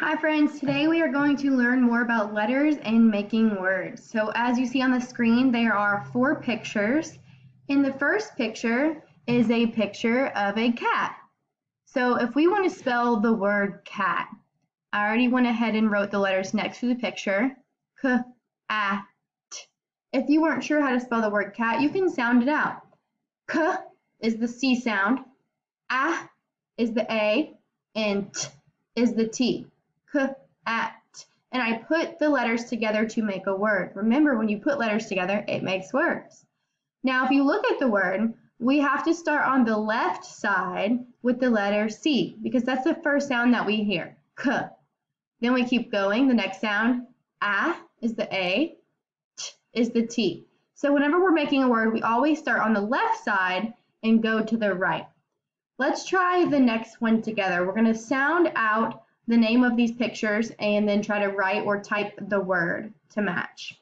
Hi friends, today we are going to learn more about letters and making words. So as you see on the screen, there are 4 pictures. In the first picture is a picture of a cat. So if we want to spell the word cat, I already went ahead and wrote the letters next to the picture. K, A, T. If you weren't sure how to spell the word cat, you can sound it out. K is the C sound, A is the A, and T is the T. Cat. And I put the letters together to make a word. Remember, when you put letters together, it makes words. Now, if you look at the word, we have to start on the left side with the letter C because that's the first sound that we hear. K. Then we keep going. The next sound, A, is the A, T is the T. So whenever we're making a word, we always start on the left side and go to the right. Let's try the next one together. We're going to sound out the name of these pictures and then try to write or type the word to match.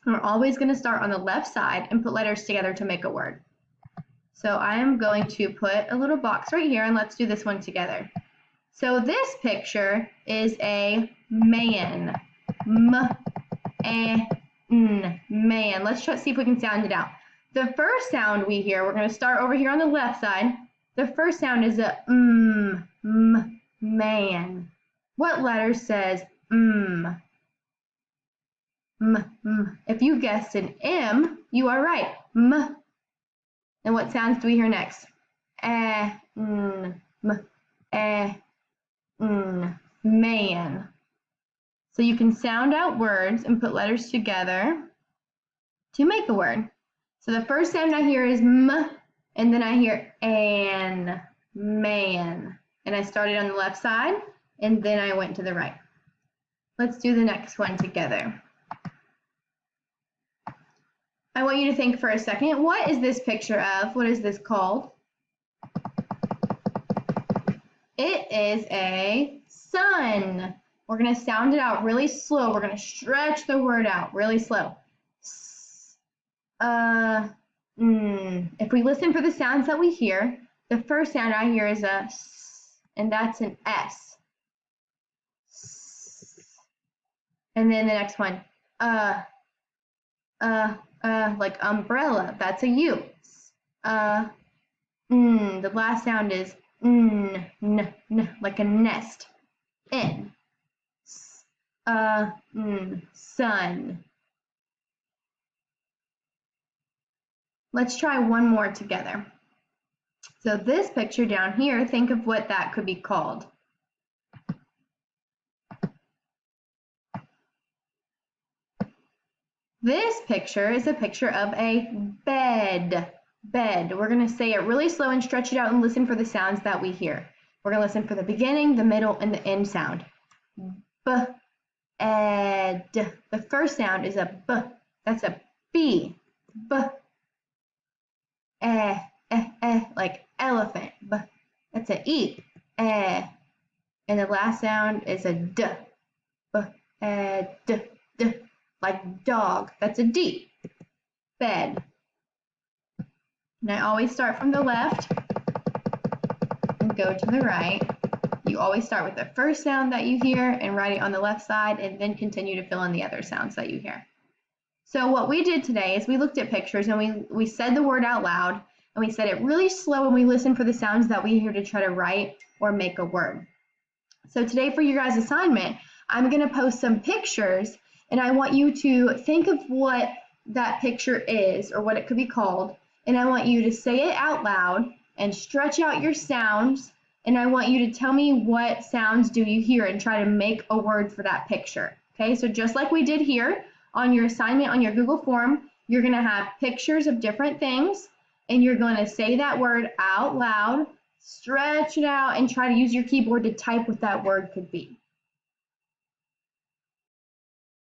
We're always going to start on the left side and put letters together to make a word. So I am going to put a little box right here and let's do this one together. So this picture is a man. Man. Let's try to see if we can sound it out. The first sound we hear, we're going to start over here on the left side. The first sound is a man. What letter says If you guessed an M, you are right. And what sounds do we hear next? Man. So you can sound out words and put letters together to make a word. So the first sound I hear is M, and then I hear an, man. And I started on the left side, and then I went to the right. Let's do the next one together. I want you to think for a second, what is this picture of? What is this called? It is a sun. We're going to sound it out really slow. We're going to stretch the word out really slow. If we listen for the sounds that we hear, the first sound I hear is a S, and that's an S. And then the next one, like umbrella, that's a U. The last sound is like a nest. N. Sun. Let's try one more together. So this picture down here, think of what that could be called. This picture is a picture of a bed. Bed. We're going to say it really slow and stretch it out and listen for the sounds that we hear. We're going to listen for the beginning, the middle, and the end sound. B-ed. The first sound is a B. That's a B. Like elephant. B. That's a E. And the last sound is a D. D. Like dog. That's a D. Bed. And I always start from the left and go to the right. You always start with the first sound that you hear and write it on the left side and then continue to fill in the other sounds that you hear. So what we did today is we looked at pictures and we said the word out loud and we said it really slow and we listened for the sounds that we hear to try to write or make a word. So today for your guys' assignment, I'm going to post some pictures and I want you to think of what that picture is or what it could be called. And I want you to say it out loud and stretch out your sounds. And I want you to tell me what sounds do you hear and try to make a word for that picture. Okay, so just like we did here on your assignment on your Google form, you're going to have pictures of different things and you're going to say that word out loud, stretch it out, and try to use your keyboard to type what that word could be.